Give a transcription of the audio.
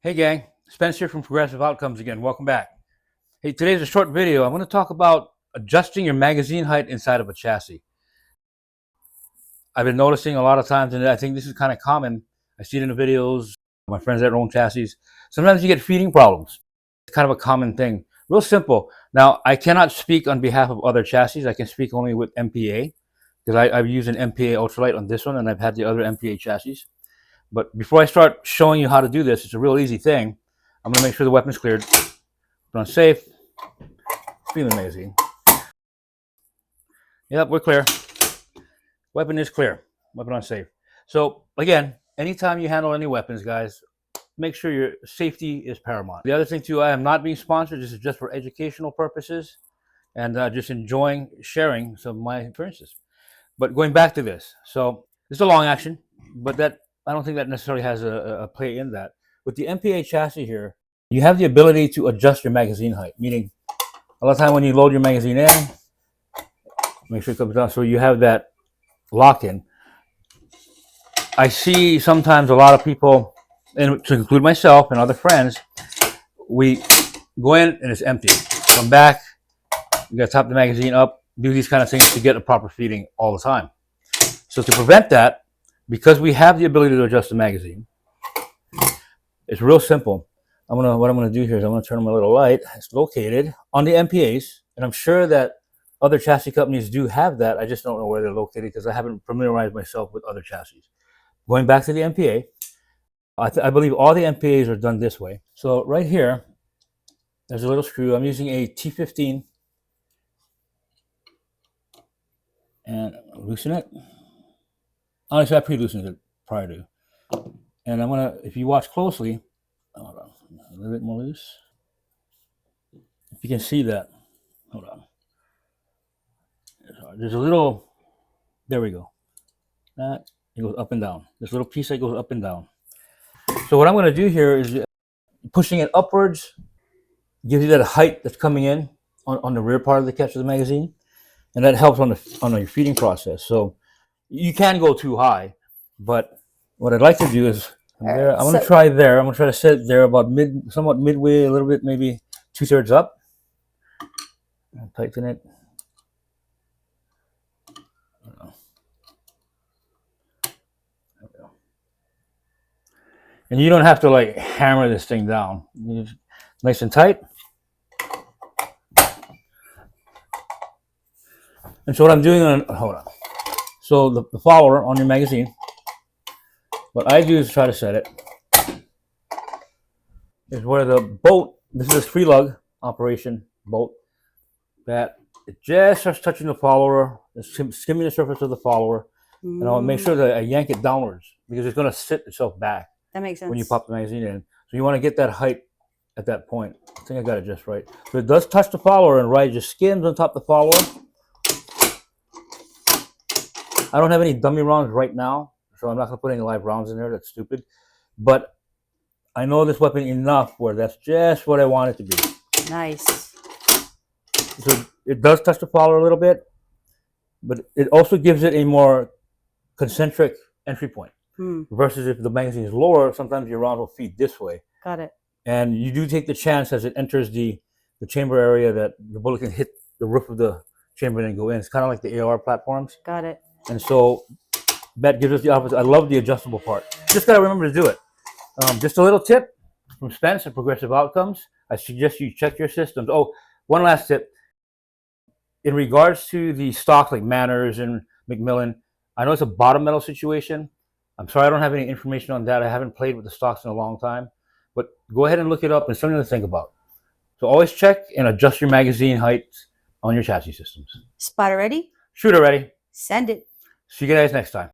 Hey gang, Spence here from Progressive Outcomes again. Welcome back. Hey, today's a short video. I'm going to talk about adjusting your magazine height inside of a chassis. I've been noticing a lot of times, and I think this is kind of common. I see it in the videos, my friends that own chassis. Sometimes you get feeding problems. It's kind of a common thing. Real simple. Now, I cannot speak on behalf of other chassis. I can speak only with MPA because I've used an MPA ultralight on this one, and I've had the other MPA chassis. But before I start showing you how to do this, it's a real easy thing. I'm going to make sure the weapon's cleared. Put on safe. Feeling amazing. Yep, we're clear. Weapon is clear. Weapon on safe. So again, anytime you handle any weapons, guys, make sure your safety is paramount. The other thing too, I am not being sponsored. This is just for educational purposes and just enjoying sharing some of my experiences. But going back to this, so this is a long action, but I don't think that necessarily has a play in that. With the MPA chassis here, you have the ability to adjust your magazine height, meaning a lot of time when you load your magazine in, make sure it comes down so you have that lock-in. I see sometimes a lot of people, and to include myself and other friends, we go in and it's empty. Come back, you gotta top the magazine up, do these kind of things to get a proper feeding all the time. So to prevent that, because we have the ability to adjust the magazine, it's real simple. What I'm gonna do here is I'm gonna turn on my little light. It's located on the MPAs, and I'm sure that other chassis companies do have that. I just don't know where they're located because I haven't familiarized myself with other chassis. Going back to the MPA, I believe all the MPAs are done this way. So right here, there's a little screw. I'm using a T15, and loosen it. Honestly, I pre-loosened it prior to. And I'm gonna, if you watch closely, hold on, a little bit more loose. If you can see that, hold on. There's a little, there we go. That, it goes up and down. This little piece that goes up and down. So what I'm gonna do here is pushing it upwards, gives you that height that's coming in on the rear part of the catch of the magazine. And that helps on your feeding process. So you can go too high, but what I'd like to do is there. I'm going to try there. I'm going to try to set it there about somewhat midway, a little bit, maybe 2/3 up. And tighten it. And you don't have to like hammer this thing down. Nice and tight. And so what I'm doing hold on. So the follower on your magazine, what I do is try to set it, is where the bolt, this is a free lug operation bolt, that it just starts touching the follower, skimming the surface of the follower, and I'll make sure that I yank it downwards because it's going to sit itself back. That makes sense. When you pop the magazine in. So you want to get that height at that point. I think I got it just right. So it does touch the follower and right, just skims on top of the follower. I don't have any dummy rounds right now, so I'm not going to put any live rounds in there. That's stupid. But I know this weapon enough where that's just what I want it to be. Nice. So it does touch the follower a little bit, but it also gives it a more concentric entry point. Versus if the magazine is lower, sometimes your round will feed this way. Got it. And you do take the chance as it enters the chamber area that the bullet can hit the roof of the chamber and then go in. It's kind of like the AR platforms. Got it. And so that gives us the opposite. I love the adjustable part. Just got to remember to do it. Just a little tip from Spence at Progressive Outcomes. I suggest you check your systems. Oh, one last tip. In regards to the stocks like Manners and Macmillan, I know it's a bottom metal situation. I'm sorry I don't have any information on that. I haven't played with the stocks in a long time. But go ahead and look it up and something to think about. So always check and adjust your magazine height on your chassis systems. Spotter ready? Shooter ready. Send it. See you guys next time.